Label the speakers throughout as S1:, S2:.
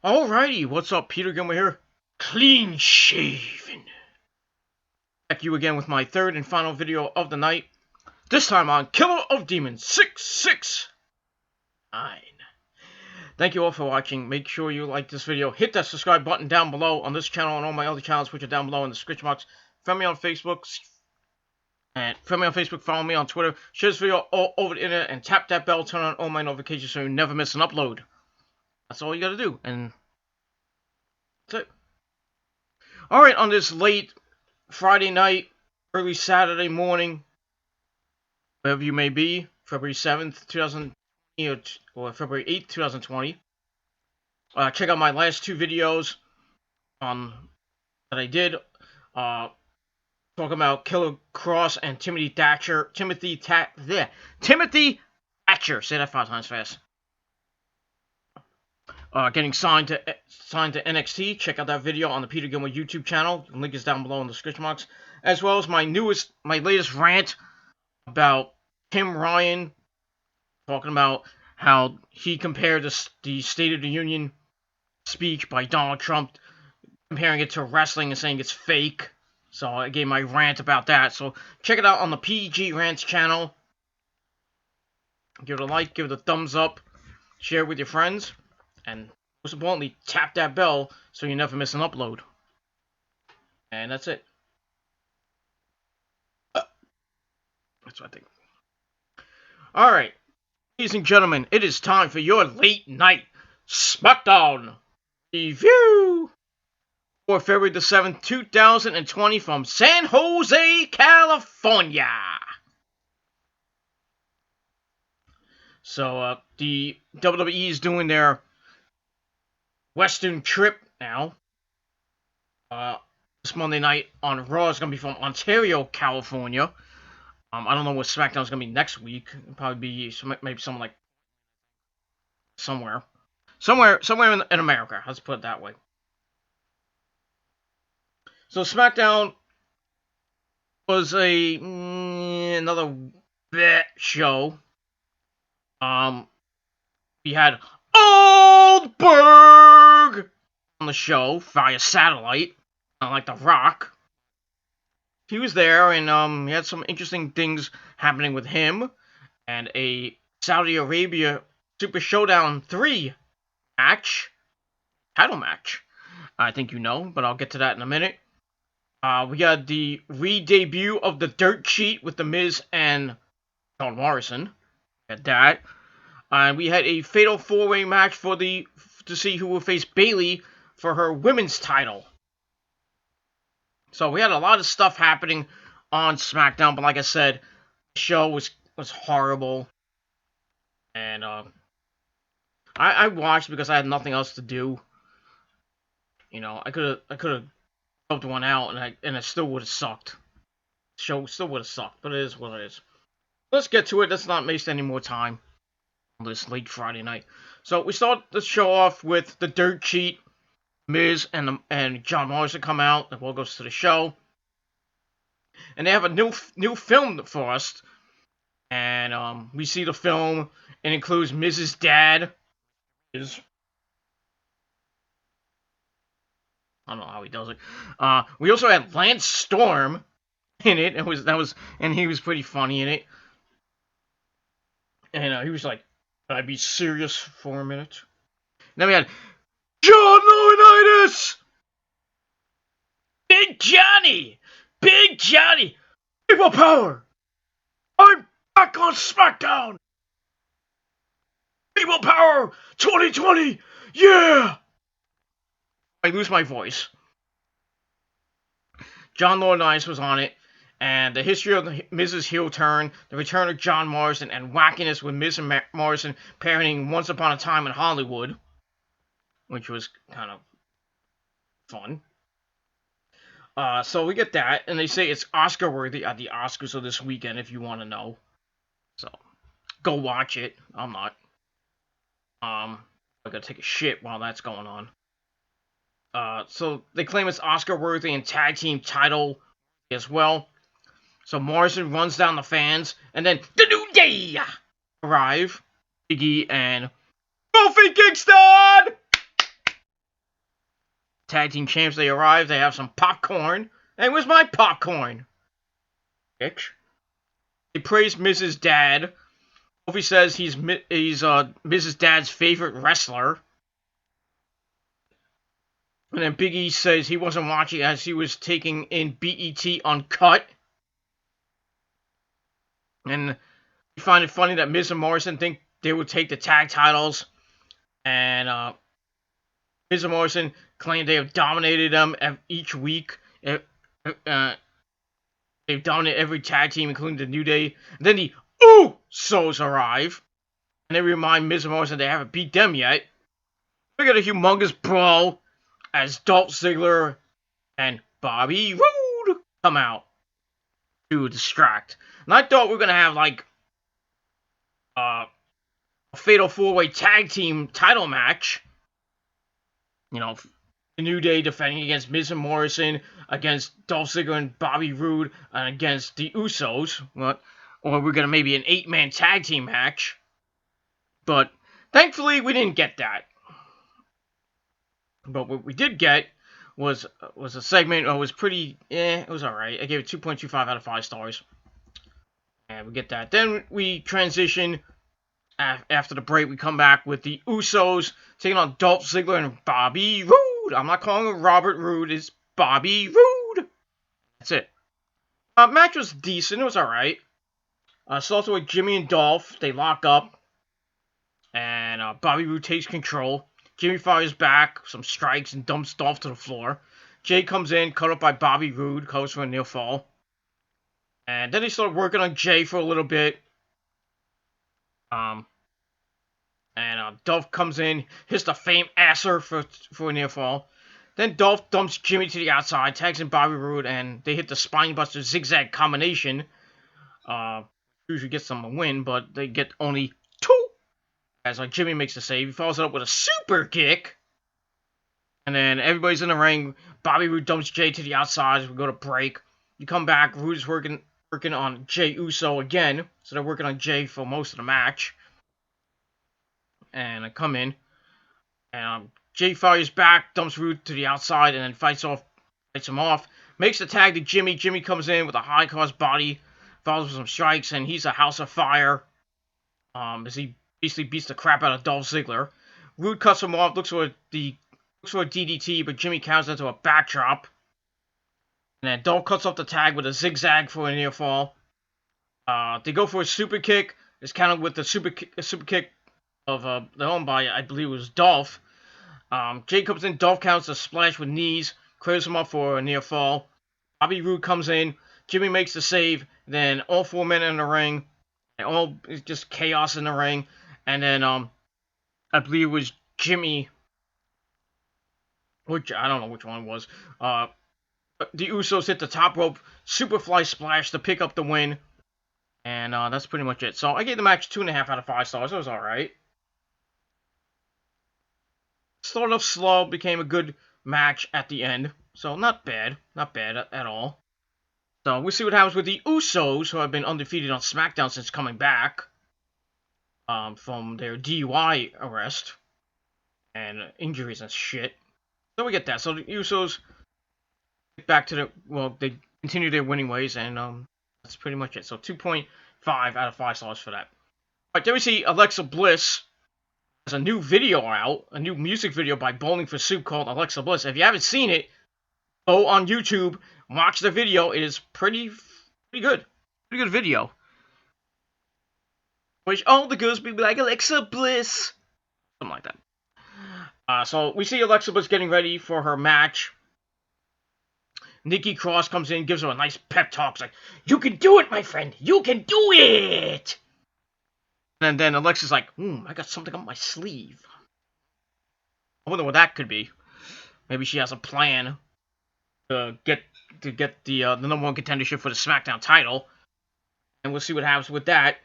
S1: Alrighty, what's up? Peter Gilmore here. Clean shaven. Back you again with my third and final video of the night. This time on Killer of Demons 669. Thank you all for watching. Make sure you like this video. Hit that subscribe button down below on this channel and all my other channels, which are down below in the description box. Follow me on Facebook. Follow me on Twitter. Share this video all over the internet and tap that bell. Turn on all my notifications so you never miss an upload. That's all you gotta do, and that's it. Alright, on this late Friday night, early Saturday morning, wherever you may be, February 7th, 2020, or February 8th, 2020, check out my last two videos that I did, talking about Killer Cross and Timothy Thatcher, Timothy Thatcher, say that 5 times fast. Getting signed to NXT. Check out that video on the Peter Gilmore YouTube channel. The link is down below in the description box. As well as my latest rant about Tim Ryan, talking about how he compared the State of the Union speech by Donald Trump, comparing it to wrestling and saying it's fake. So I gave my rant about that. So check it out on the PG Rants channel. Give it a like, give it a thumbs up, share it with your friends. And most importantly, tap that bell so you never miss an upload. And that's it. That's what I think. Alright. Ladies and gentlemen, it is time for your late night Smackdown review for February the 7th, 2020 from San Jose, California. So, the WWE is doing their Western trip now. This Monday night on Raw is going to be from Ontario, California. I don't know what SmackDown is going to be next week. It'll probably be maybe something like somewhere in America. Let's put it that way. So SmackDown was another show. We had Goldberg on the show via satellite, like The Rock. He was there, and he had some interesting things happening with him, and a Saudi Arabia Super Showdown 3 title match. I think you know, but I'll get to that in a minute. We got the re-debut of the Dirt Sheet with The Miz and John Morrison. We had that. And we had a fatal 4-way match to see who will face Bayley for her women's title. So we had a lot of stuff happening on SmackDown, but like I said, the show was horrible. And I watched because I had nothing else to do. You know, I could have dumped one out, and it still would have sucked. The show still would have sucked, but it is what it is. Let's get to it. Let's not waste any more time on this late Friday night. So we start the show off with the Dirt Sheet, Miz and John Morrison come out. The world goes to the show, and they have a new film for us. And we see the film. It includes Miz's dad. I don't know how he does it. We also had Lance Storm in it. And he was pretty funny in it. And he was like, "Can I be serious for a minute?" And then we had John Laurinaitis! Big Johnny! People power! I'm back on SmackDown! People power 2020! Yeah! I lose my voice. John Laurinaitis was on it. And the history of Miz's heel turn, the return of John Morrison, and wackiness with Miz and Morrison parenting Once Upon a Time in Hollywood, which was kind of fun. So we get that, and they say it's Oscar-worthy at the Oscars of this weekend, if you want to know. So, go watch it. I'm not. I gotta take a shit while that's going on. So they claim it's Oscar-worthy and tag team title as well. So Morrison runs down the fans, and then the New Day arrive. Big E and Kofi Kingston! Tag team champs, they arrive. They have some popcorn. Hey, where's my popcorn? Bitch. They praise Mrs. Dad. Kofi says he's Mrs. Dad's favorite wrestler. And then Big E says he wasn't watching as he was taking in BET Uncut. And we find it funny that Miz and Morrison think they would take the tag titles. And Miz and Morrison claim they have dominated them each week. They've dominated every tag team, including the New Day. And then the Usos arrive. And they remind Miz and Morrison they haven't beat them yet. We got a humongous brawl as Dolph Ziggler and Bobby Roode come out to distract. And I thought we were going to have, like, a fatal four-way tag team title match. You know, the New Day defending against Miz and Morrison, against Dolph Ziggler and Bobby Roode, and against the Usos. Or we're going to maybe an 8-man tag team match. But thankfully, we didn't get that. But what we did get was a segment. It was pretty, it was alright. I gave it 2.25 out of 5 stars. And we get that. Then we transition. After the break, we come back with the Usos taking on Dolph Ziggler and Bobby Roode. I'm not calling him Robert Roode. It's Bobby Roode. That's it. Match was decent. It was alright. Starts with Jimmy and Dolph. They lock up. And Bobby Roode takes control. Jimmy fires back, some strikes, and dumps Dolph to the floor. Jay comes in, cut up by Bobby Roode, goes for a near fall. And then they start working on Jay for a little bit. Dolph comes in, hits the famed asser for a near fall. Then Dolph dumps Jimmy to the outside, tags in Bobby Roode, and they hit the spinebuster zigzag combination. Usually gets them a win, but they get only 2. As Jimmy makes the save, he follows it up with a super kick. And then everybody's in the ring. Bobby Roode dumps Jay to the outside as we go to break. You come back, Roode's working on Jay Uso again. So they're working on Jay for most of the match. And I come in. And Jay fires back, dumps Roode to the outside, and then fights him off. Makes the tag to Jimmy. Jimmy comes in with a high cost body. Follows with some strikes, and he's a house of fire. As he basically beats the crap out of Dolph Ziggler. Roode cuts him off, looks for a DDT, but Jimmy counters into a backdrop. And then Dolph cuts off the tag with a zigzag for a near fall. They go for a super kick. It's countered with the super kick of the own by, I believe it was Dolph. Jay comes in, Dolph counters a splash with knees, clears him up for a near fall. Bobby Roode comes in, Jimmy makes the save, then all 4 men in the ring. It's just chaos in the ring. And then, I believe it was Jimmy, which, I don't know which one it was. The Usos hit the top rope, Superfly Splash to pick up the win. And, that's pretty much it. So, I gave the match 2.5 out of 5 stars. It was alright. Started off slow, became a good match at the end. So, not bad. Not bad at all. So, we'll see what happens with the Usos, who have been undefeated on Smackdown since coming back. From their DUI arrest and injuries and shit. So we get that. So the Usos get back to they continue their winning ways, and that's pretty much it. So 2.5 out of 5 stars for that. Alright, then we see Alexa Bliss has a new video out, a new music video by Bowling for Soup called Alexa Bliss. If you haven't seen it, go on YouTube, watch the video. It is pretty good. Pretty good video. Which all the girls be like, Alexa Bliss. Something like that. So we see Alexa Bliss getting ready for her match. Nikki Cross comes in, gives her a nice pep talk. It's like, you can do it, my friend. You can do it. And then Alexa's like, I got something up my sleeve. I wonder what that could be. Maybe she has a plan to get the number 1 contendership for the SmackDown title. And we'll see what happens with that.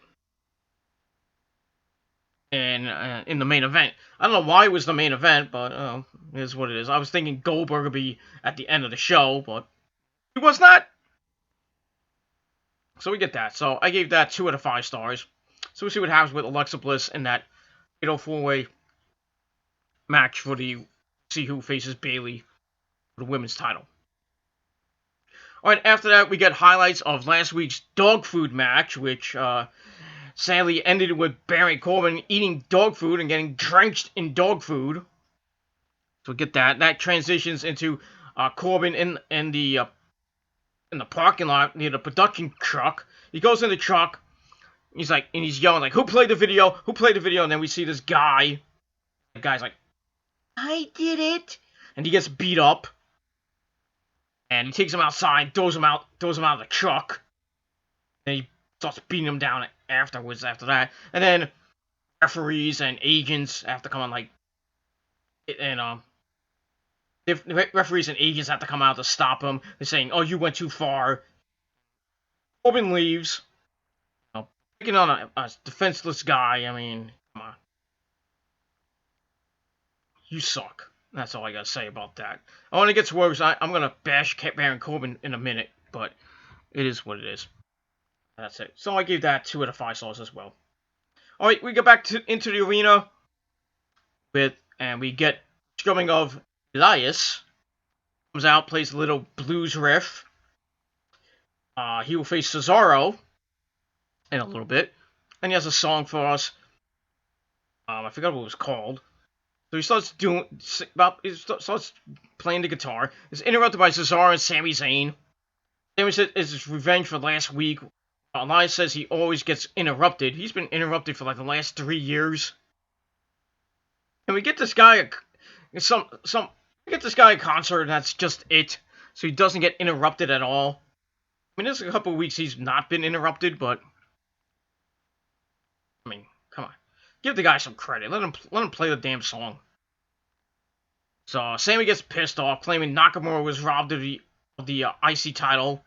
S1: And in the main event. I don't know why it was the main event, but it is what it is. I was thinking Goldberg would be at the end of the show, but he was not. So we get that. So I gave that 2 out of 5 stars. So we'll see what happens with Alexa Bliss in that fatal 4-way match for the see who faces Bayley for the women's title. Alright, after that, we get highlights of last week's dog food match, which sadly ended with Baron Corbin eating dog food and getting drenched in dog food. So we get that. That transitions into Corbin in the parking lot near the production truck. He goes in the truck. He's yelling like, "Who played the video? Who played the video?" And then we see this guy. The guy's like, "I did it," and he gets beat up. And he takes him outside, throws him out of the truck. And he starts beating him down afterwards after that. And then referees and agents have to come on, referees and agents have to come out to stop him. They're saying, "Oh, you went too far." Corbin leaves. Picking on a defenseless guy, I mean, come on. You suck. That's all I gotta say about that. When it gets worse, I'm gonna bash Baron Corbin in a minute, but it is what it is. That's it. So I gave that 2 out of 5 stars as well. Alright, we go back into the arena and we get strumming of Elias. Comes out, plays a little blues riff. He will face Cesaro in a little bit. And he has a song for us. I forgot what it was called. So he starts playing the guitar. It's interrupted by Cesaro and Sami Zayn. Sami says it's his revenge for last week. Elias says he always gets interrupted. He's been interrupted for like the last 3 years. And we get this guy a concert, and that's just it. So he doesn't get interrupted at all. I mean, there's a couple of weeks he's not been interrupted, but I mean, come on. Give the guy some credit. Let him play the damn song. So Sammy gets pissed off, claiming Nakamura was robbed of the IC title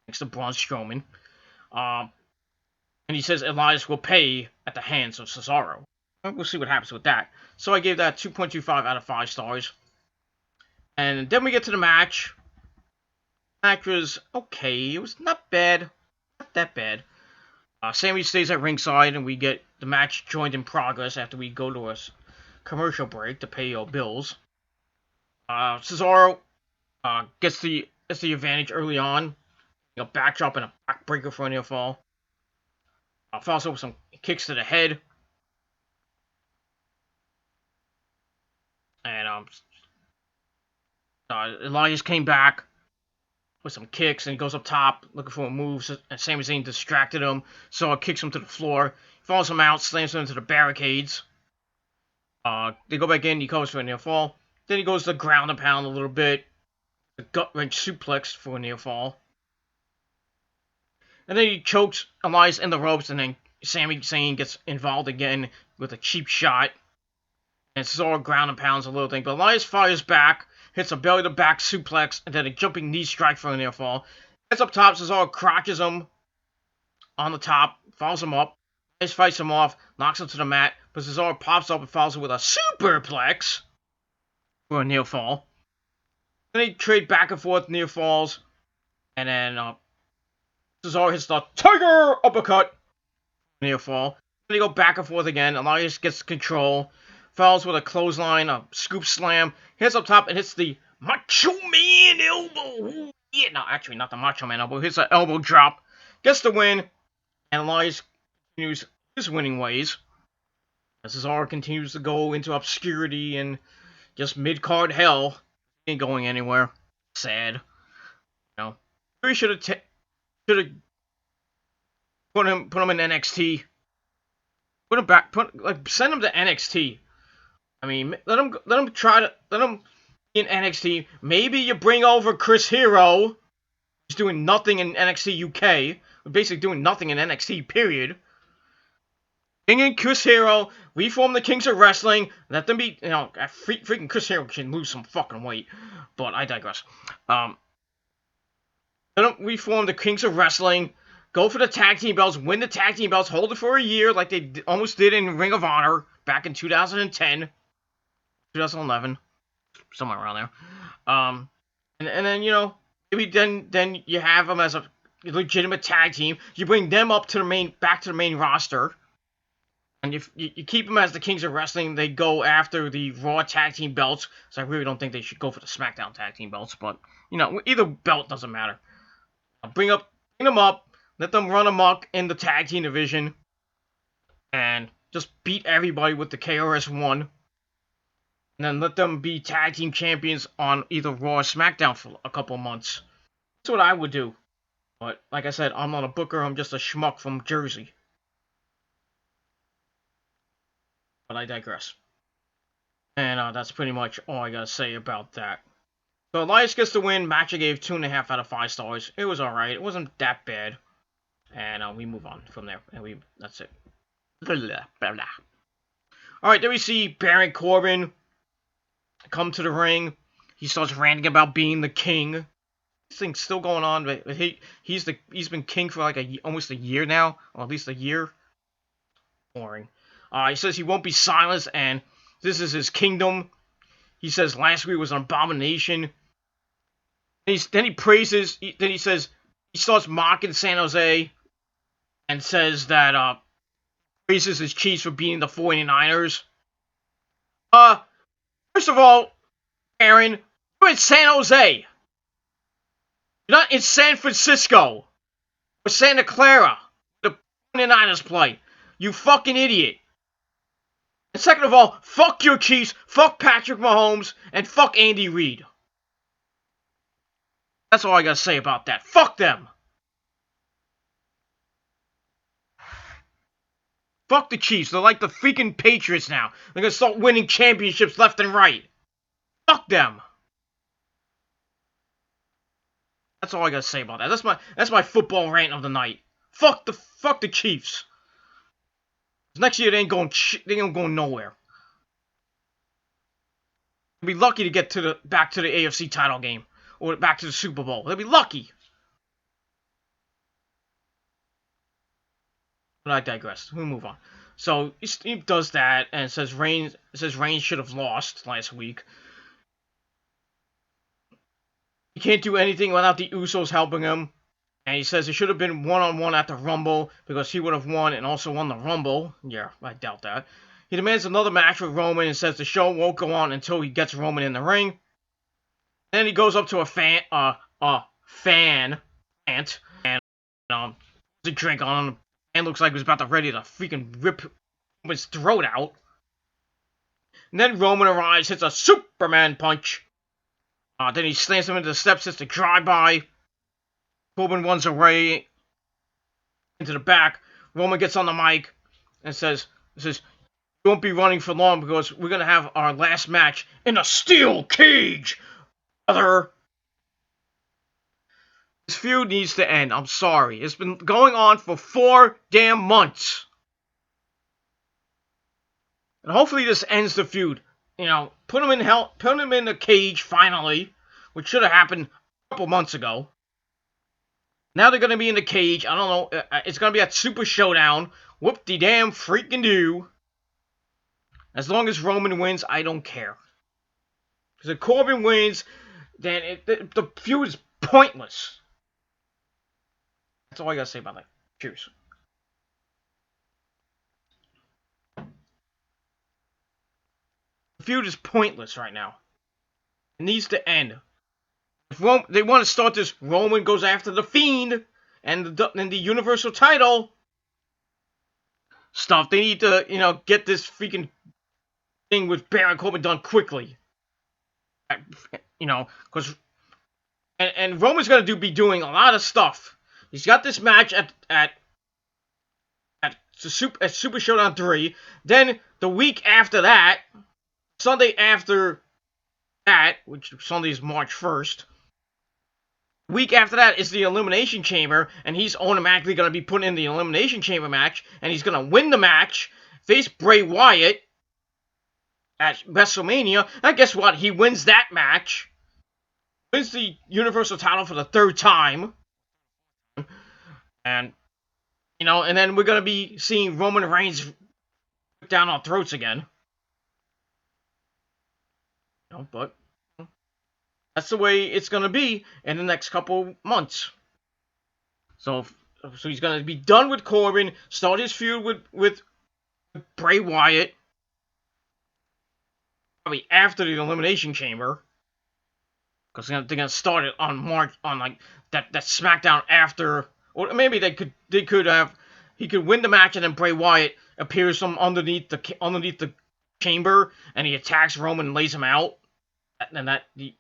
S1: thanks to Braun Strowman. And he says Elias will pay at the hands of Cesaro. We'll see what happens with that. So I gave that 2.25 out of 5 stars. And then we get to the match. The match was okay. It was not bad. Not that bad. Sammy stays at ringside, and we get the match joined in progress after we go to a commercial break to pay your bills. Cesaro gets the advantage early on. A backdrop and a backbreaker for a near fall. Follows up with some kicks to the head. And Elias came back with some kicks, and he goes up top looking for a move, and Sami Zayn distracted him, so it kicks him to the floor. Follows him out, slams him into the barricades. They go back in, he covers for a near fall. Then he goes to ground and pound a little bit. A gut wrench suplex for a near fall. And then he chokes Elias in the ropes, and then Sami Zayn gets involved again with a cheap shot. And Cesaro ground and pounds a little thing, but Elias fires back, hits a belly-to-back suplex, and then a jumping knee strike for a near fall. Gets up top, Cesaro crotches him on the top, follows him up. Elias fights him off, knocks him to the mat, but Cesaro pops up and follows him with a superplex for a near fall. Then they trade back and forth near falls, and then Cesaro hits the Tiger Uppercut near fall. Then they go back and forth again. Elias gets control. Falls with a clothesline, a scoop slam. Hits up top and hits the Macho Man elbow. Yeah, no, actually not the Macho Man elbow. Hits an elbow drop. Gets the win. And Elias continues his winning ways. As Cesaro continues to go into obscurity and just mid-card hell. He ain't going anywhere. Sad. You know. We should have put him in NXT. Put him back. Send him to NXT. I mean, let him in NXT. Maybe you bring over Chris Hero, who's doing nothing in NXT UK. Basically doing nothing in NXT, period. Bring in Chris Hero, reform the Kings of Wrestling, let them be, freaking Chris Hero can lose some fucking weight. But I digress. Let them reform the Kings of Wrestling, go for the tag team belts, win the tag team belts, hold it for a year like they almost did in Ring of Honor back in 2010. 2011, somewhere around there. And then, maybe then you have them as a legitimate tag team. You bring them back to the main roster. And if you keep them as the Kings of Wrestling, they go after the Raw Tag Team belts. So I really don't think they should go for the SmackDown Tag Team belts. But, either belt doesn't matter. Bring them up, let them run amok in the Tag Team division, and just beat everybody with the KRS-One. And then let them be Tag Team Champions on either Raw or SmackDown for a couple months. That's what I would do. But, like I said, I'm not a booker, I'm just a schmuck from Jersey. But I digress. And that's pretty much all I gotta say about that. So Elias gets the win. Match I gave 2.5 out of 5 stars. It was alright. It wasn't that bad. And we move on from there. And that's it. Blah, blah, blah. Alright, then we see Baron Corbin come to the ring. He starts ranting about being the king. This thing's still going on, but he's been king for like almost a year now, or at least a year. Boring. He says he won't be silenced, and this is his kingdom. He says last week was an abomination. Then he praises. Then he says he starts mocking San Jose, and says that praises his Chiefs for beating the 49ers. First of all, Aaron, you're in San Jose. You're not in San Francisco or Santa Clara. The 49ers play. You fucking idiot. And second of all, fuck your Chiefs, fuck Patrick Mahomes, and fuck Andy Reid. That's all I gotta say about that. Fuck them. Fuck the Chiefs. They're like the freaking Patriots now. They're gonna start winning championships left and right. Fuck them. That's all I gotta say about that. That's my football rant of the night. Fuck the Chiefs. Next year they ain't going nowhere. They'll be lucky to get back to the AFC title game or back to the Super Bowl. They'll be lucky. But I digress. We'll move on. So he does that and says Reigns should have lost last week. He can't do anything without the Usos helping him. And he says it should have been one-on-one at the Rumble because he would have won and also won the Rumble. Yeah, I doubt that. He demands another match with Roman and says the show won't go on until he gets Roman in the ring. Then he goes up to a fan and the drink on him. And looks like he was about to ready to freaking rip his throat out. And then Roman arrives, hits a Superman punch. Then he slams him into the steps, hits the drive-by. Corbin runs away into the back. Roman gets on the mic and says, "You won't be running for long because we're going to have our last match in a steel cage, brother." This feud needs to end. I'm sorry. It's been going on for 4 damn months. And hopefully this ends the feud. Put him in the cage finally, which should have happened a couple months ago. Now they're going to be in the cage. I don't know. It's going to be at Super Showdown. Whoop-de-damn freaking do. As long as Roman wins, I don't care. Because if Corbin wins, then the feud is pointless. That's all I got to say about that. Cheers. The feud is pointless right now. It needs to end. If they want to start this, Roman goes after the Fiend and the Universal title stuff. They need to, get this freaking thing with Baron Corbin done quickly. Because and Roman's gonna be doing a lot of stuff. He's got this match at Super Showdown 3. Then the week after that, Sunday after that, which Sunday is March 1st. Week after that is the Elimination Chamber, and he's automatically going to be put in the Elimination Chamber match, and he's going to win the match, face Bray Wyatt at WrestleMania, and guess what? He wins that match, wins the Universal title for the 3rd time, and, and then we're going to be seeing Roman Reigns down our throats again. But that's the way it's going to be in the next couple months. So he's going to be done with Corbin, start his feud with Bray Wyatt, probably after the Elimination Chamber, because they're gonna start it on March, on like that SmackDown after, or maybe they could have, he could win the match and then Bray Wyatt appears from underneath the chamber and he attacks Roman and lays him out, and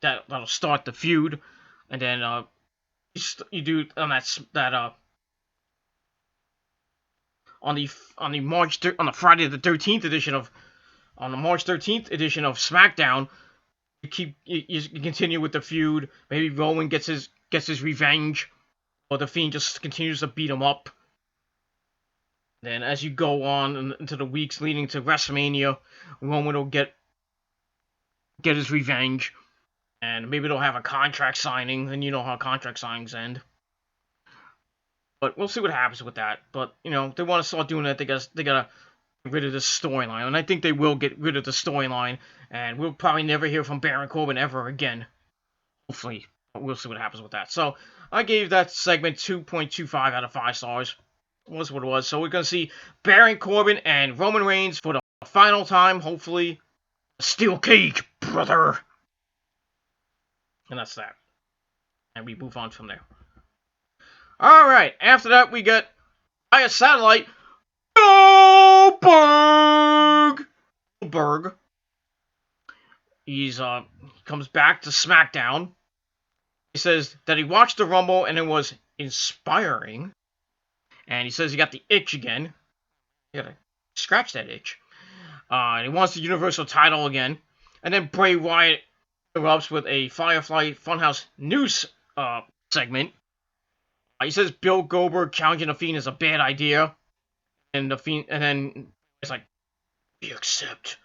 S1: that'll start the feud, and then you do on on the Friday the 13th edition of on the March 13th edition of SmackDown. You continue with the feud. Maybe Roman gets his revenge, or the Fiend just continues to beat him up. Then as you go on into the weeks leading to WrestleMania, Roman will get his revenge, and maybe they'll have a contract signing. And you know how contract signings end. But we'll see what happens with that. But they want to start doing that. They gotta get rid of this storyline, and I think they will get rid of the storyline, and we'll probably never hear from Baron Corbin ever again. Hopefully, but we'll see what happens with that. So I gave that segment 2.25 out of 5 stars. Was what it was. So we're gonna see Baron Corbin and Roman Reigns for the final time. Hopefully, steel cage, brother. And that's that. And we move on from there. Alright, after that we get via satellite Goldberg. He comes back to SmackDown. He says that he watched the Rumble and it was inspiring. And he says he got the itch again. You gotta scratch that itch. And he wants the Universal title again. And then Bray Wyatt erupts with a Firefly Funhouse news segment. He says Bill Goldberg challenging the Fiend is a bad idea, and the Fiend, and then it's like, we accept.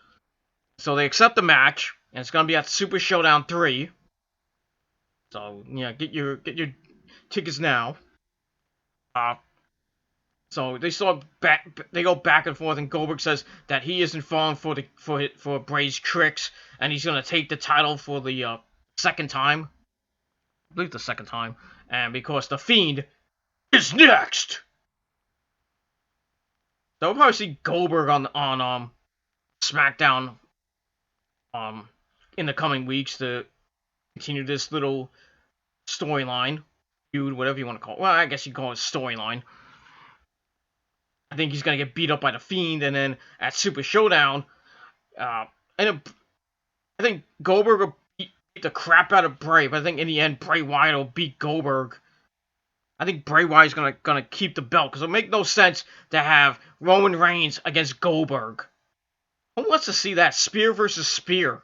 S1: So they accept the match, and it's gonna be at Super Showdown 3. So yeah, get your tickets now. So they go back and forth, and Goldberg says that he isn't falling for Bray's tricks, and he's gonna take the title for the second time. I believe the second time, and because the Fiend is next. So we'll probably see Goldberg on SmackDown in the coming weeks to continue this little storyline, feud, whatever you want to call it. Well, I guess you call it storyline. I think he's gonna get beat up by the Fiend, and then at Super Showdown, I think Goldberg will beat the crap out of Bray, but I think in the end Bray Wyatt will beat Goldberg. I think Bray Wyatt's gonna keep the belt, because it'll make no sense to have Roman Reigns against Goldberg. Who wants to see that? Spear versus spear.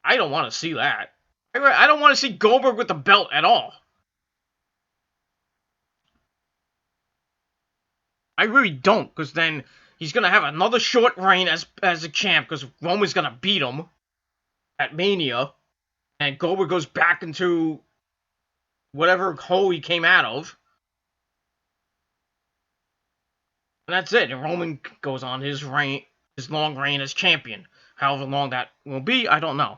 S1: I don't want to see that. I don't want to see Goldberg with the belt at all. I really don't, because then he's gonna have another short reign as a champ, because Roman's gonna beat him at Mania, and Goldberg goes back into whatever hole he came out of. And that's it. And Roman goes on his long reign as champion. However long that will be, I don't know.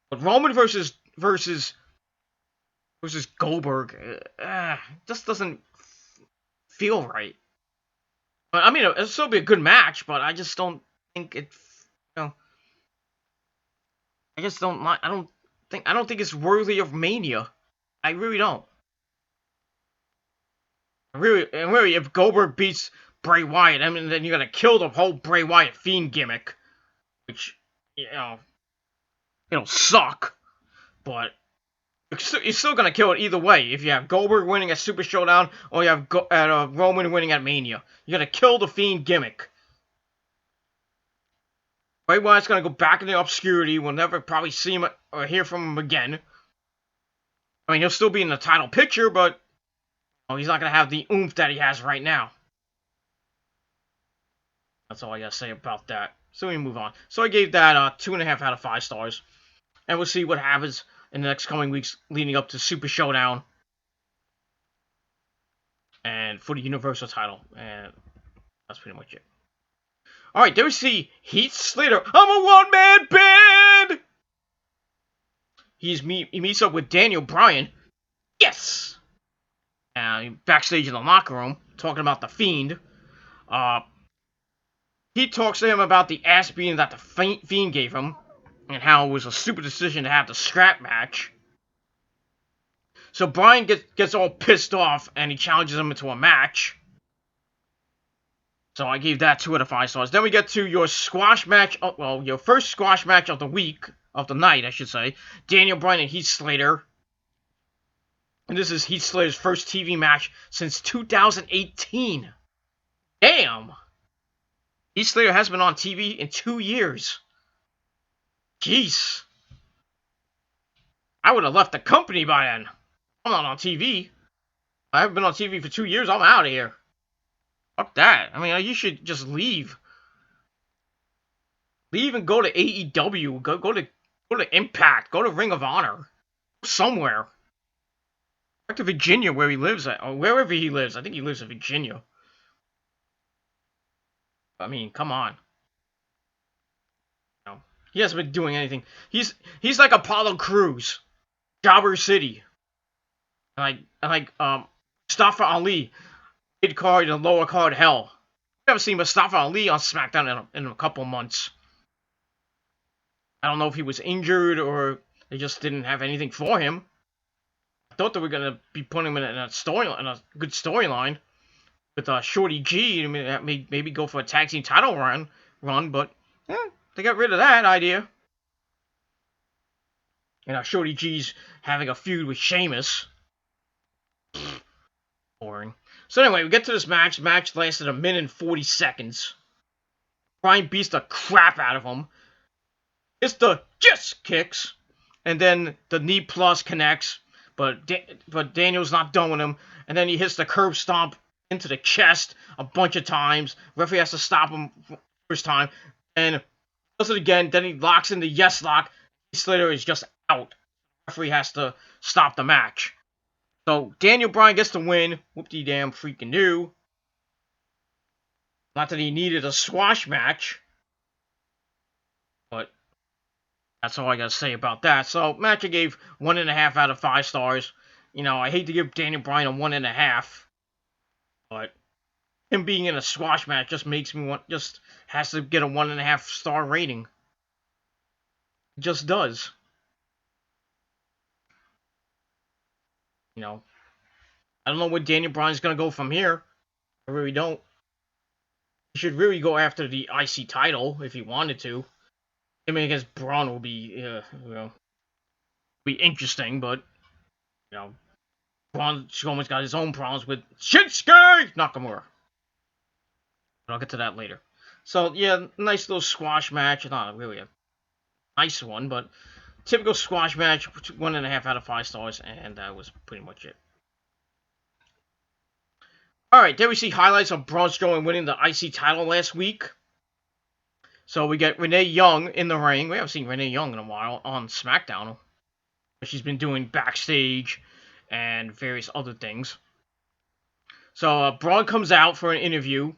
S1: But Roman versus Goldberg just doesn't feel right. I mean, it'll still be a good match, but I just don't think it. I just don't like. I don't think it's worthy of Mania. I really don't. Really, if Goldberg beats Bray Wyatt, I mean, then you're gonna kill the whole Bray Wyatt Fiend gimmick, which it'll suck, but you're still gonna kill it either way. If you have Goldberg winning at Super Showdown or you have Roman winning at Mania, you're gonna kill the Fiend gimmick. Bray Wyatt's gonna go back into obscurity. We'll never probably see him or hear from him again. I mean, he'll still be in the title picture, but he's not gonna have the oomph that he has right now. That's all I gotta say about that. So we move on. So I gave that 2.5 out of 5 stars, and we'll see what happens in the next coming weeks leading up to Super Showdown and for the Universal title, and that's pretty much it. Alright, there we see Heath Slater. I'm a one-man band! He meets up with Bryan. Yes! Backstage in the locker room. talking about the Fiend. He talks to him about the ass beating that the Fiend gave him, and how it was a stupid decision to have the scrap match. So Bryan gets all pissed off, and he challenges him into a match. So I gave that 2 out of 5 stars. Then we get to your squash match. Well, your first squash match of the week, of the night, I should say. Daniel Bryan and Heath Slater. And this is Heath Slater's first TV match since 2018. Damn! Heath Slater has been on TV in 2 years. Jeez. I would have left the company by then. I'm not on TV. I haven't been on TV for 2 years. I'm out of here. Fuck that. I mean, you should just leave. Leave and go to AEW. Go to Impact. Go to Ring of Honor. Somewhere. Back to Virginia where he lives at. Or wherever he lives. I think he lives in Virginia. I mean, come on. No. He hasn't been doing anything. He's like Apollo Crews. Jobber City. Like Mustafa Ali. Mid card and lower card hell. I haven't seen Mustafa Ali on SmackDown in a couple months. I don't know if he was injured or they just didn't have anything for him. I thought they were gonna be putting him in a good storyline with Shorty G. I mean, maybe go for a tag team title run, but they got rid of that idea. And Shorty G's having a feud with Sheamus. Boring. So anyway, we get to this match. The match lasted 1 minute and 40 seconds. Bryan beats the crap out of him. It's the just kicks. And then the knee plus connects. But Daniel's not done with him. And then he hits the curb stomp into the chest a bunch of times. Referee has to stop him first time. And does it again. Then he locks in the yes lock. Slater is just out. Referee has to stop the match. So, Daniel Bryan gets the win. Whoop-de-damn freaking do. Not that he needed a squash match. But that's all I gotta say about that. So, match I gave 1.5 out of 5 stars. You know, I hate to give Daniel Bryan a 1.5. But him being in a squash match just makes me just has to get a 1.5 star rating. It just does. You know, I don't know where Daniel Bryan's going to go from here. I really don't. He should really go after the IC title if he wanted to. I mean, against Braun will be, be interesting, but, Braun Strowman's got his own problems with Shinsuke Nakamura. But I'll get to that later. So, yeah, nice little squash match. Not really a nice one, but typical squash match, 1.5 out of 5 stars, and that was pretty much it. Alright, there we see highlights of Braun Strowman winning the IC title last week. So we get Renee Young in the ring. We haven't seen Renee Young in a while on SmackDown. She's been doing backstage and various other things. So Braun comes out for an interview.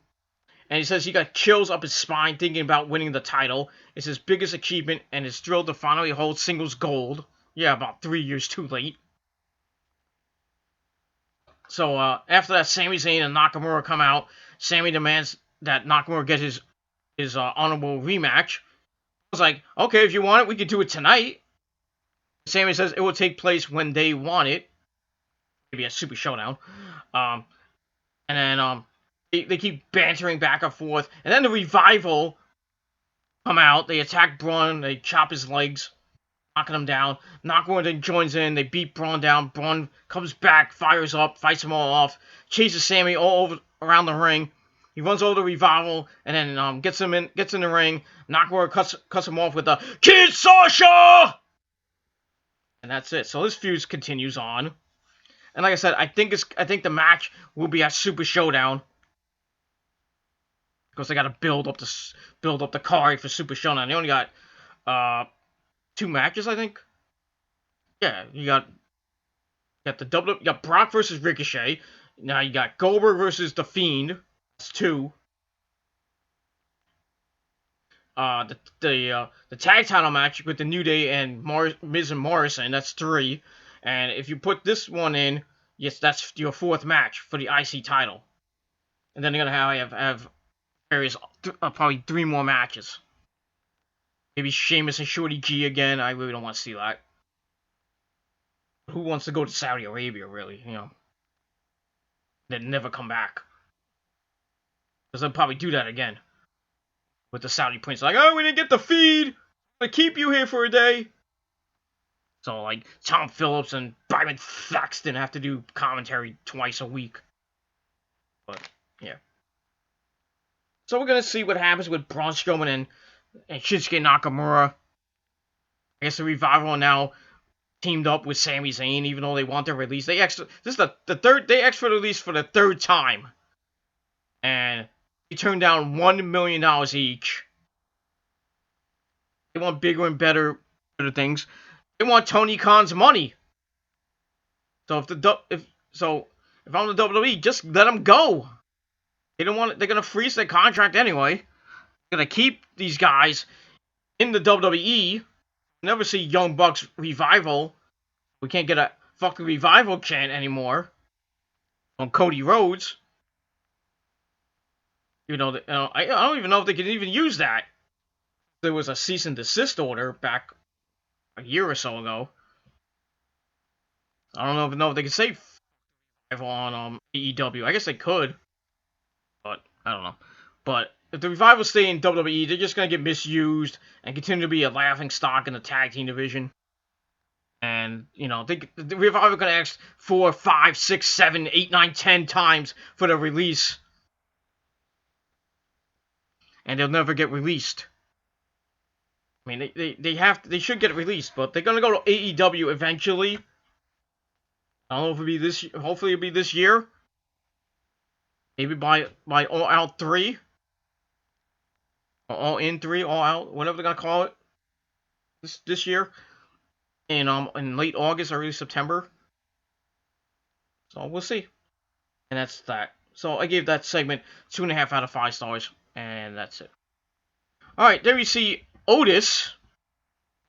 S1: And he says he got chills up his spine thinking about winning the title. It's his biggest achievement and is thrilled to finally hold singles gold. Yeah, about 3 years too late. So after that, Sami Zayn and Nakamura come out. Sami demands that Nakamura get his honorable rematch. I was like, okay, if you want it, we could do it tonight. Sami says it will take place when they want it. Maybe a Super Showdown. And then they keep bantering back and forth. And then the Revival come out. They attack Braun. They chop his legs, knocking him down. Nakamura then joins in. They beat Braun down. Braun comes back, fires up, fights them all off, chases Sami all over around the ring. He runs over the Revival and then gets in the ring. Nakamura cuts him off with a Kid Sasha! And that's it. So this feud continues on. And like I said, I think the match will be at Super Showdown. Because they got to build up the card for Super Showdown. They only got 2 matches, I think. Yeah, you got Brock versus Ricochet. Now you got Goldberg versus The Fiend. That's 2. The tag title match with the New Day and Miz and Morrison. That's 3. And if you put this one in, yes, that's your 4th match for the IC title. and then they're gonna have various probably 3 more matches. Maybe Sheamus and Shorty G again. I really don't want to see that. Who wants to go to Saudi Arabia, really? Then never come back. Because they'll probably do that again. With the Saudi prince. Like, oh, we didn't get the feed. I'm gonna keep you here for a day. So, like, Tom Phillips and Byron Thaxton have to do commentary twice a week. But, yeah. So we're gonna see what happens with Braun Strowman and Shinsuke Nakamura. I guess the Revival are now teamed up with Sami Zayn, even though they want their release. This is the third. They asked for the release for the 3rd time, and they turned down $1 million each. They want bigger and better things. They want Tony Khan's money. So if I'm the WWE, just let them go. They don't want it. They're gonna freeze their contract anyway. They're gonna keep these guys in the WWE. Never see Young Bucks Revival. We can't get a fucking Revival chant anymore on Cody Rhodes. I don't even know if they can even use that. There was a cease and desist order back a year or so ago. I don't know if they can say Revival on AEW. I guess they could, but I don't know. But if the Revival stay in WWE, they're just gonna get misused and continue to be a laughing stock in the tag team division. And, the Revival are going to ask 4, 5, 6, 7, 8, 9, 10 times for the release. And they'll never get released. I mean, they should get released, but they're going to go to AEW eventually. I don't know if it'll be this, hopefully it'll be this year. Maybe by All Out 3. Or All In 3, All Out, whatever they're going to call it. This year. In late August, early September. So we'll see. And that's that. So I gave that segment 2.5 out of 5 stars, and that's it. Alright, there we see Otis,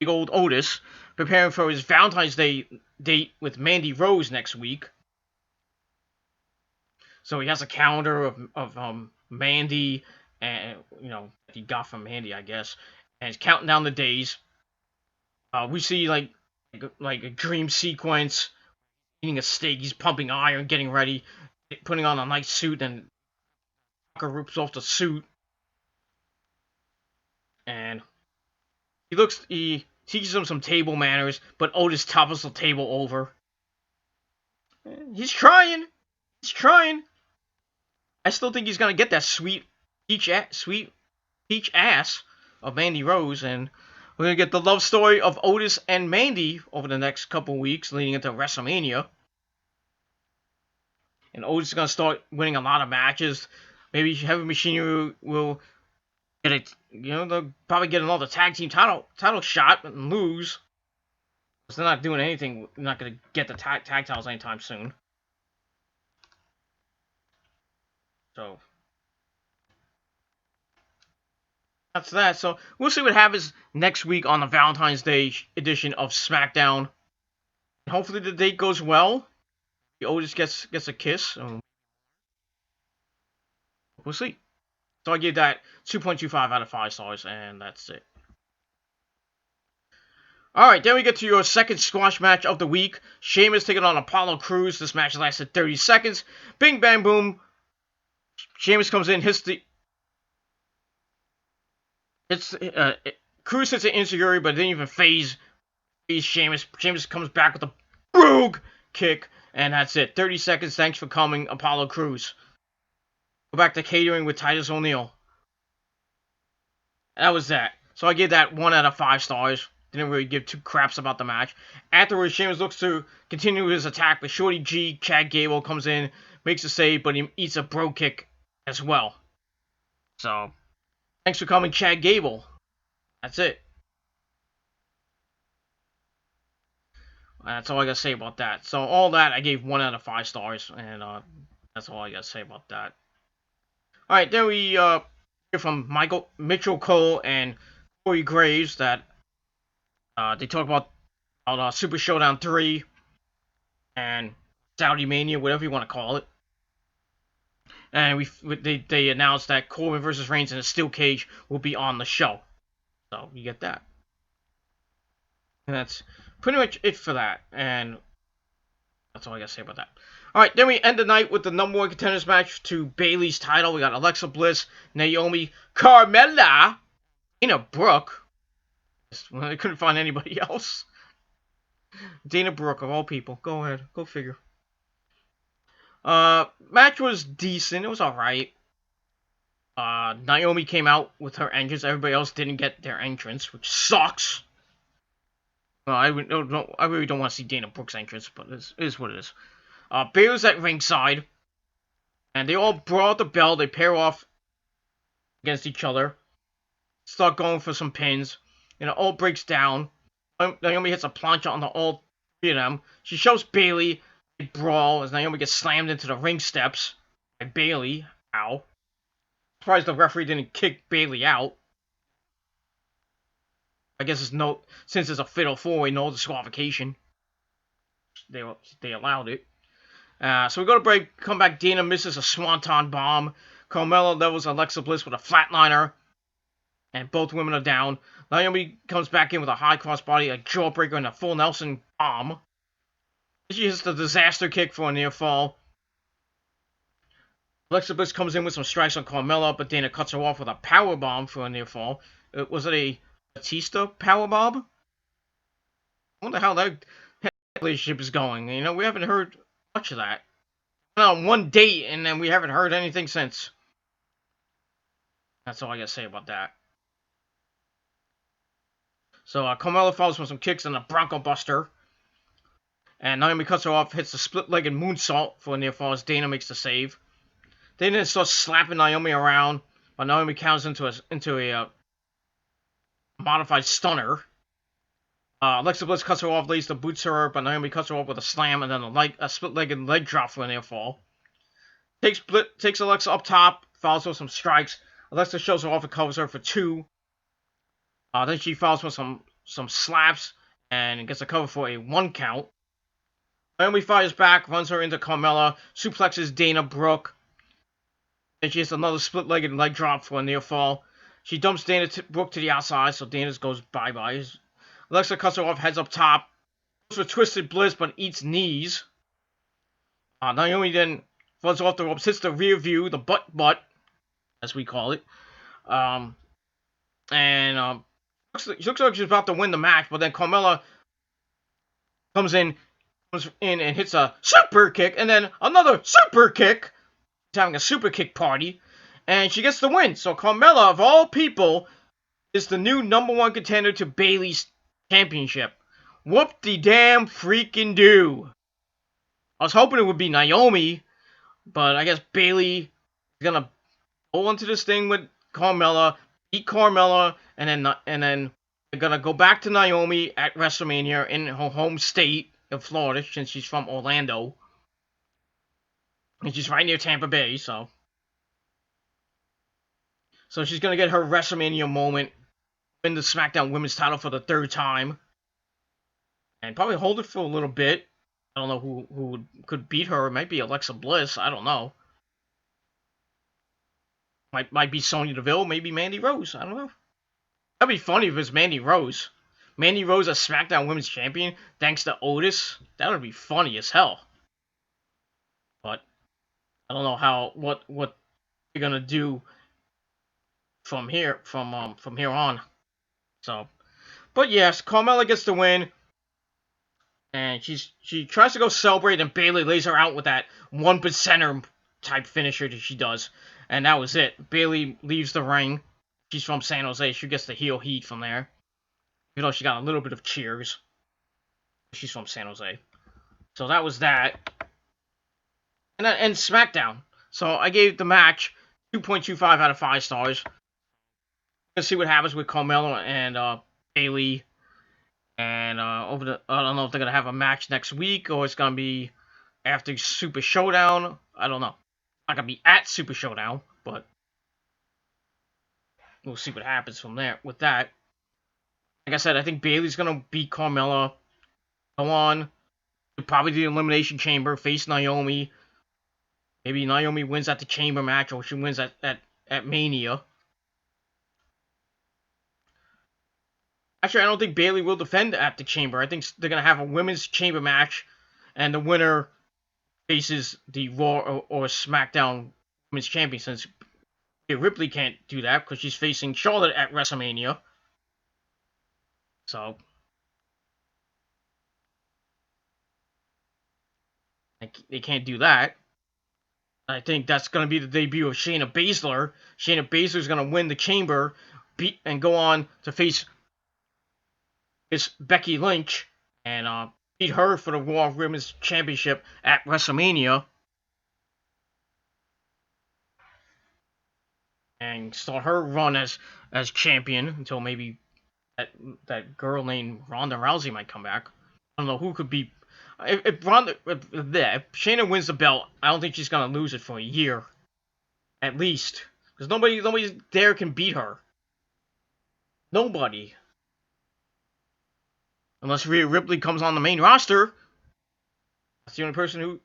S1: big old Otis, preparing for his Valentine's Day date with Mandy Rose next week. So he has a calendar of Mandy, and he got from Mandy, I guess, and he's counting down the days. We see like a dream sequence, eating a steak, he's pumping iron, getting ready, putting on a nice suit, and Tucker rips off the suit, and he teaches him some table manners, but Otis topples the table over. He's trying. I still think he's gonna get that sweet peach ass of Mandy Rose, and we're going to get the love story of Otis and Mandy over the next couple weeks leading into WrestleMania. And Otis is going to start winning a lot of matches. Maybe Heavy Machinery will get it. They'll probably get another tag team title shot and lose. Because they're not doing anything. They're not going to get the tag titles anytime soon. So that's that. So we'll see what happens next week on the Valentine's Day edition of Smackdown. Hopefully the date goes well. Otis gets a kiss. We'll see. So I give that 2.25 out of 5 stars, and that's it. Alright, then we get to your second squash match of the week. Sheamus taking on Apollo Crews. This match lasted 30 seconds. Bing, bang, boom. Sheamus comes in, hits the... Crews hits an insecurity, but it didn't even phase Sheamus. Sheamus comes back with a brogue kick, and that's it. 30 seconds. Thanks for coming, Apollo Crews. Go back to catering with Titus O'Neil. That was that. So I gave that 1 out of 5 stars. Didn't really give 2 craps about the match. Afterwards, Sheamus looks to continue his attack, but Shorty G, Chad Gable, comes in, makes a save, but he eats a bro kick as well. So, thanks for coming, Chad Gable. That's it. That's all I gotta say about that. So, all that, I gave 1 out of 5 stars, and that's all I gotta say about that. Alright, then we hear from Mitchell Cole and Corey Graves that they talk about Super Showdown 3 and Saudi Mania, whatever you want to call it. And they announced that Corbin versus Reigns in a steel cage will be on the show. So you get that. And that's pretty much it for that. And that's all I gotta say about that. Alright, then we end the night with the number 1 contenders match to Bayley's title. We got Alexa Bliss, Naomi, Carmella, Dana Brooke. I couldn't find anybody else. Dana Brooke, of all people. Go ahead. Go figure. Match was decent. It was alright. Naomi came out with her entrance. Everybody else didn't get their entrance, which sucks. Well, I really don't want to see Dana Brooke's entrance, but it is what it is. Bayley's at ringside, and they all brawl at the bell. They pair off against each other, start going for some pins, and it all breaks down. Naomi hits a plancha on all 3 of them. She shows Bayley. They brawl as Naomi gets slammed into the ring steps by Bayley. Ow. Surprised the referee didn't kick Bayley out. I guess since it's a fatal 4-way, no disqualification. They allowed it. So we go to break, come back. Dana misses a swanton bomb. Carmella levels Alexa Bliss with a flatliner, and both women are down. Naomi comes back in with a high crossbody, a jawbreaker, and a full Nelson bomb. She hits the disaster kick for a near fall. Alexa Bliss comes in with some strikes on Carmella, but Dana cuts her off with a power bomb for a near fall. Was it a Batista power bomb? I wonder how that relationship is going. You know, we haven't heard much of that. On one date, and then we haven't heard anything since. That's all I gotta say about that. So Carmella follows with some kicks and a Bronco Buster. And Naomi cuts her off, hits the split-legged moonsault for a near fall as Dana makes the save. Dana starts slapping Naomi around, but Naomi counters into a modified stunner. Alexa Bliss cuts her off, lays the boots to her, but Naomi cuts her off with a slam and then a split-legged leg drop for a near fall. Takes Alexa up top, follows with some strikes. Alexa shows her off and covers her for 2. Then she follows with some slaps and gets a cover for a 1 count. Naomi fires back, runs her into Carmella, suplexes Dana Brooke. Then she hits another split-legged leg drop for a near fall. She dumps Dana Brooke to the outside, so Dana goes bye-bye. Alexa cuts her off, heads up top. Goes for Twisted Bliss, but eats knees. Naomi then runs off the ropes, hits the rear view, the butt, as we call it. She looks like she's about to win the match, but then Carmella comes in and hits a super kick, and then another super kick. She's having a super kick party, and she gets the win. So Carmella, of all people, is the new number 1 contender to Bayley's championship. Whoop-de-damn freaking do. I was hoping it would be Naomi, but I guess Bayley is gonna go into this thing with Carmella, beat Carmella, and then they're gonna go back to Naomi at WrestleMania in her home state of Florida, since she's from Orlando. And she's right near Tampa Bay, so she's gonna get her WrestleMania moment, win the SmackDown Women's title for the 3rd time, and probably hold it for a little bit. I don't know who could beat her. It might be Alexa Bliss. I don't know. Might be Sonya Deville. Maybe Mandy Rose. I don't know. That'd be funny if it's Mandy Rose. Mandy Rose as SmackDown Women's Champion thanks to Otis. That would be funny as hell. But I don't know what they're gonna do from here on. So, but yes, Carmella gets the win, and she tries to go celebrate, and Bayley lays her out with that 1%er type finisher that she does, and that was it. Bayley leaves the ring. She's from San Jose. She gets the heel heat from there. You know, she got a little bit of cheers. She's from San Jose. So that was that. And SmackDown. So I gave the match 2.25 out of 5 stars. Let's see what happens with Carmella and Bayley. And I don't know if they're gonna have a match next week or it's gonna be after Super Showdown. I don't know. Not gonna be at Super Showdown, but we'll see what happens from there with that. Like I said, I think Bayley's gonna beat Carmella. Go on to probably the Elimination Chamber, face Naomi Maybe Naomi wins at the Chamber match, or she wins at Mania. Actually, I don't think Bayley will defend at the Chamber. I think they're going to have a women's Chamber match, and the winner faces the Raw or SmackDown Women's Champion, since Ripley can't do that because she's facing Charlotte at WrestleMania. So they can't do that. I think that's going to be the debut of Shayna Baszler. Shayna Baszler is going to win the Chamber, and go on to face Becky Lynch and beat her for the Raw Women's Championship at WrestleMania. And start her run as champion until maybe that girl named Ronda Rousey might come back. I don't know who could be. If Shayna wins the belt, I don't think she's gonna lose it for a year, at least, because nobody there can beat her. Nobody, unless Rhea Ripley comes on the main roster. That's the only person who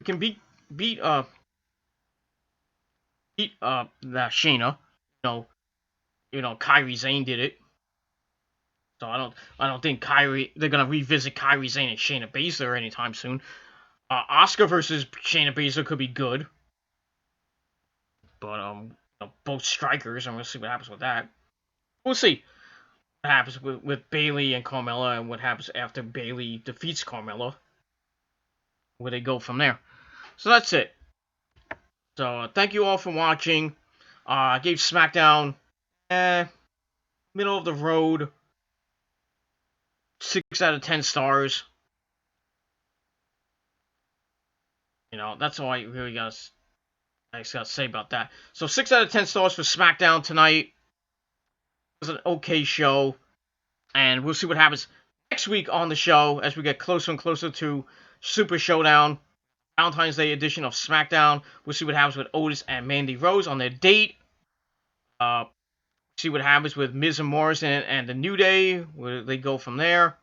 S1: can beat that Shayna. You know, Kairi Sane did it. So I don't think they're gonna revisit Kairi Sane and Shayna Baszler anytime soon. Asuka versus Shayna Baszler could be good, but both strikers, and we'll see what happens with that. We'll see what happens with Bayley and Carmella, and what happens after Bayley defeats Carmella. Where they go from there. So that's it. So thank you all for watching. I gave SmackDown middle of the road, 6 out of 10 stars. That's all I really gotta say about that. So 6 out of 10 stars for SmackDown tonight. It was an okay show, and we'll see what happens next week on the show as we get closer and closer to Super Showdown, Valentine's Day edition of SmackDown. We'll see what happens with Otis and Mandy Rose on their date. See what happens with Miz and Morrison and the New Day, where they go from there.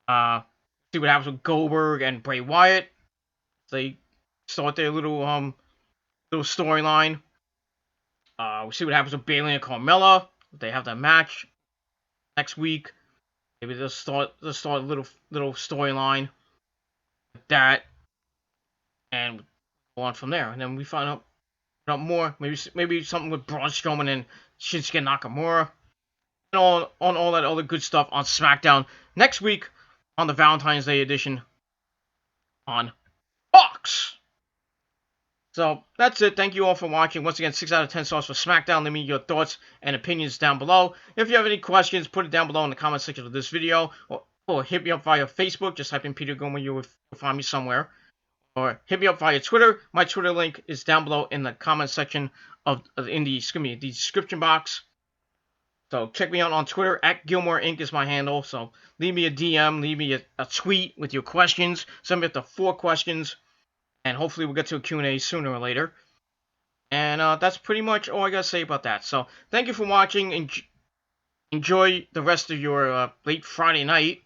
S1: See what happens with Goldberg and Bray Wyatt. They start their little storyline. We'll see what happens with Bayley and Carmella. They have that match next week. Maybe they'll start a little storyline with that, and go on from there. And then we find out more. Maybe something with Braun Strowman and Shinsuke Nakamura, and on all that other good stuff on SmackDown next week on the Valentine's Day edition on Fox. So that's it. Thank you all for watching. Once again, 6 out of 10 stars for SmackDown. Leave me your thoughts and opinions down below. If you have any questions, put it down below in the comment section of this video, or hit me up via Facebook. Just type in Peter Gomer, you'll find me somewhere. Or hit me up via Twitter. My Twitter link is down below in the comment section in the description box. So check me out on Twitter, @Gilmore Inc. is my handle. So leave me a DM, leave me a tweet with your questions. Send me up to 4 questions, and hopefully we'll get to a Q&A sooner or later. And that's pretty much all I gotta say about that. So thank you for watching. Enjoy the rest of your late Friday night.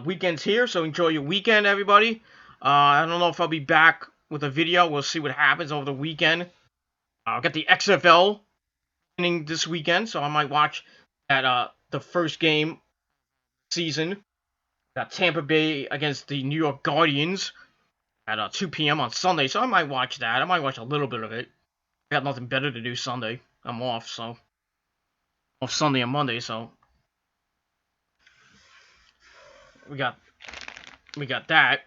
S1: Weekend's here, so enjoy your weekend, everybody. I don't know if I'll be back with a video. We'll see what happens over the weekend. I've got the XFL this weekend, so I might watch the first game season. Got Tampa Bay against the New York Guardians at 2 p.m. on Sunday, so I might watch that. I might watch a little bit of it. I got nothing better to do Sunday. I'm off, so off Sunday and Monday, so we got that.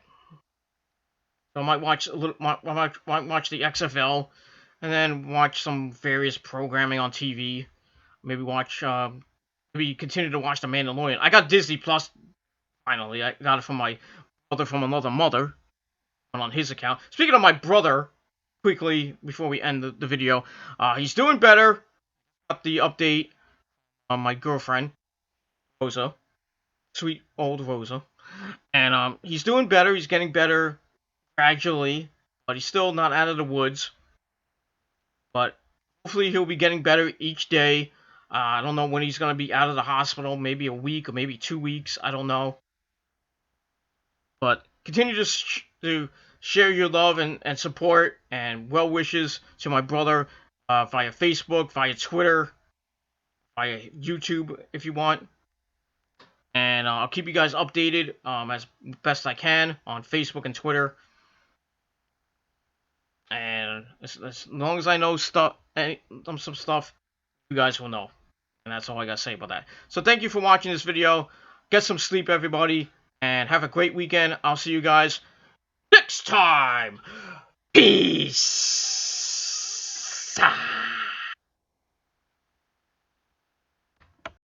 S1: So I might watch might watch the XFL, and then watch some various programming on TV. Maybe continue to watch The Mandalorian. I got Disney Plus finally. I got it from my brother from another mother, on his account. Speaking of my brother, quickly before we end the video, he's doing better. Got the update on my girlfriend, Rosa, sweet old Rosa, and he's doing better. He's getting better gradually, but he's still not out of the woods. But hopefully he'll be getting better each day. I don't know when he's going to be out of the hospital, maybe a week or maybe 2 weeks, I don't know. But continue to share your love and support and well wishes to my brother via Facebook, via Twitter, via YouTube if you want. And I'll keep you guys updated as best I can on Facebook and Twitter. And as long as I know some stuff, you guys will know. And that's all I gotta say about that. So thank you for watching this video. Get some sleep, everybody, and have a great weekend. I'll see you guys next time. Peace.